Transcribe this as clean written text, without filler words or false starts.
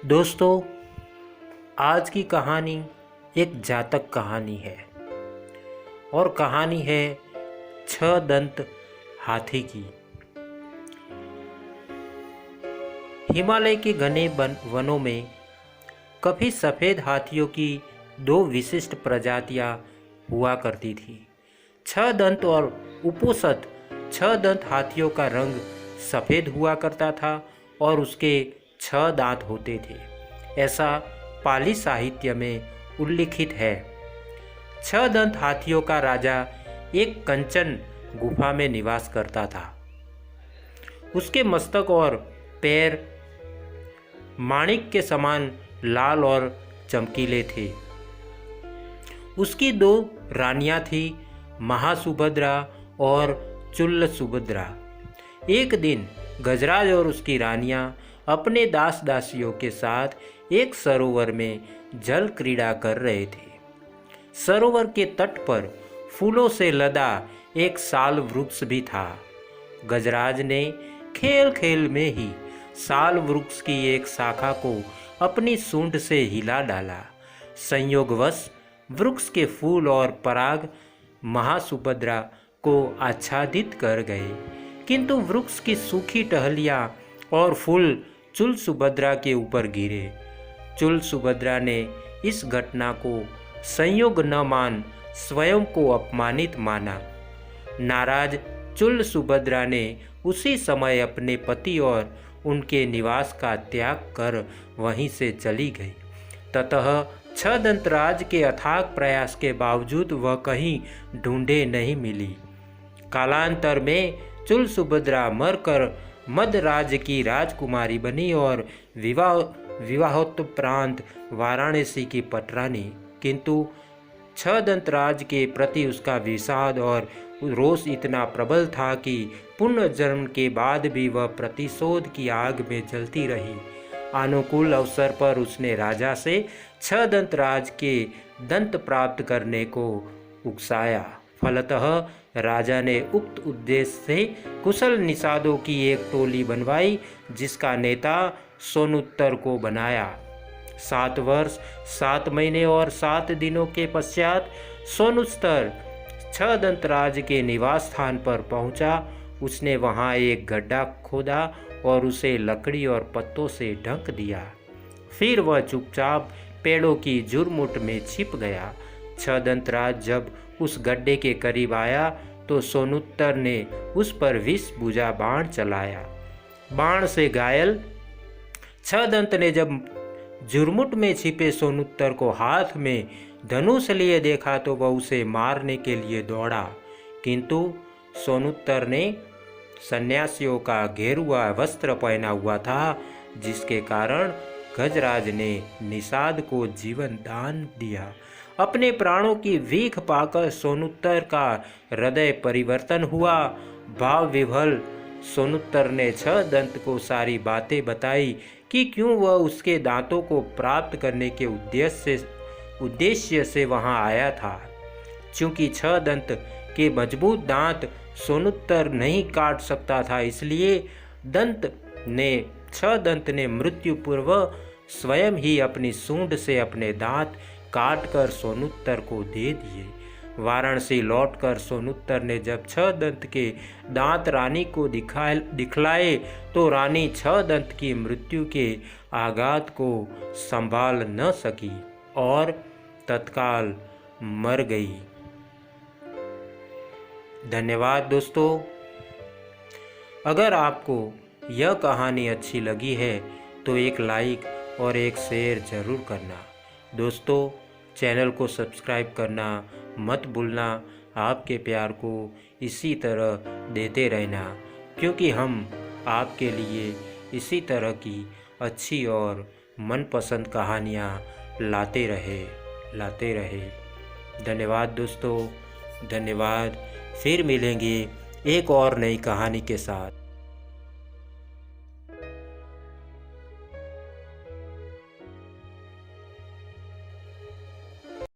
दोस्तों, आज की कहानी एक जातक कहानी है और कहानी है 6 दंत हाथी की। हिमालय के घने वनों में कभी सफ़ेद हाथियों की 2 विशिष्ट प्रजातियां हुआ करती थी। 6 दंत और उपोषित 6 दंत हाथियों का रंग सफ़ेद हुआ करता था और उसके 6 दांत होते थे, ऐसा पाली साहित्य में उल्लिखित है। 6 दंत हाथियों का राजा एक कंचन गुफा में निवास करता था। उसके मस्तक और पैर माणिक के समान लाल और चमकीले थे। उसकी 2 रानियां थी, महासुभद्रा और चुल्ल सुभद्रा। एक दिन गजराज और उसकी रानियां अपने दास दासियों के साथ एक सरोवर में जल क्रीड़ा कर रहे थे। सरोवर के तट पर फूलों से लदा एक साल वृक्ष भी था। गजराज ने खेल खेल में ही साल वृक्ष की एक शाखा को अपनी सूंड से हिला डाला। संयोगवश वृक्ष के फूल और पराग महासुभद्रा को आच्छादित कर गए, किंतु वृक्ष की सूखी टहलियां और फूल चुल सुभद्रा के ऊपर गिरे। चुल सुभद्रा ने इस घटना को संयोग न मान स्वयं को अपमानित माना। नाराज चुल सुभद्रा ने उसी समय अपने पति और उनके निवास का त्याग कर वहीं से चली गई। ततः 6 दंतराज के अथाक प्रयास के बावजूद वह कहीं ढूंढे नहीं मिली। कालांतर में चुल सुभद्रा मरकर मद्राज की राजकुमारी बनी और विवाहोत्परांत वाराणसी की पटरानी। किंतु 6 दंतराज के प्रति उसका विषाद और रोष इतना प्रबल था कि पुनर्जन्म के बाद भी वह प्रतिशोध की आग में जलती रही। अनुकूल अवसर पर उसने राजा से 6 दंतराज के दंत प्राप्त करने को उकसाया। फलतः राजा ने उक्त उद्देश्य से कुशल निषादों की एक टोली बनवाई, जिसका नेता सोनुत्तर को बनाया। 7 वर्ष 7 महीने और 7 दिनों के पश्चात सोनुत्तर 6 दंतराज के निवास स्थान पर पहुंचा। उसने वहां एक गड्ढा खोदा और उसे लकड़ी और पत्तों से ढक दिया। फिर वह चुपचाप पेड़ों की झुरमुट में छिप गया। 6 दंतराज जब उस गड्ढे के करीब आया तो सोनुत्तर ने उस पर विष बुझा बाण चलाया। बाण से घायल 6 दंत ने जब झुरमुट में छिपे सोनुत्तर को हाथ में धनुष लिए देखा तो वह उसे मारने के लिए दौड़ा, किंतु सोनुत्तर ने सन्यासियों का गेरुआ वस्त्र पहना हुआ था, जिसके कारण गजराज ने निषाद को जीवन दान दिया। अपने प्राणों की भीख पाकर सोनुत्तर का हृदय परिवर्तन हुआ। भाव विभल सोनुत्तर ने 6 दंत को सारी बातें बताई कि क्यों वह उसके दांतों को प्राप्त करने के उद्देश्य से वहां आया था। चूंकि 6 दंत के मजबूत दांत सोनुत्तर नहीं काट सकता था, इसलिए 6 दंत ने मृत्यु पूर्व स्वयं ही अपनी सूंड से अपने दांत काटकर सोनुत्तर को दे दिए। वाराणसी लौटकर सोनुत्तर ने जब 6 दंत के दांत रानी को दिखलाए तो रानी 6 दंत की मृत्यु के आघात को संभाल न सकी और तत्काल मर गई। धन्यवाद दोस्तों। अगर आपको यह कहानी अच्छी लगी है तो एक लाइक और एक शेयर जरूर करना। दोस्तों, चैनल को सब्सक्राइब करना मत भूलना। आपके प्यार को इसी तरह देते रहना, क्योंकि हम आपके लिए इसी तरह की अच्छी और मनपसंद कहानियाँ लाते रहे। धन्यवाद दोस्तों, धन्यवाद। फिर मिलेंगे एक और नई कहानी के साथ।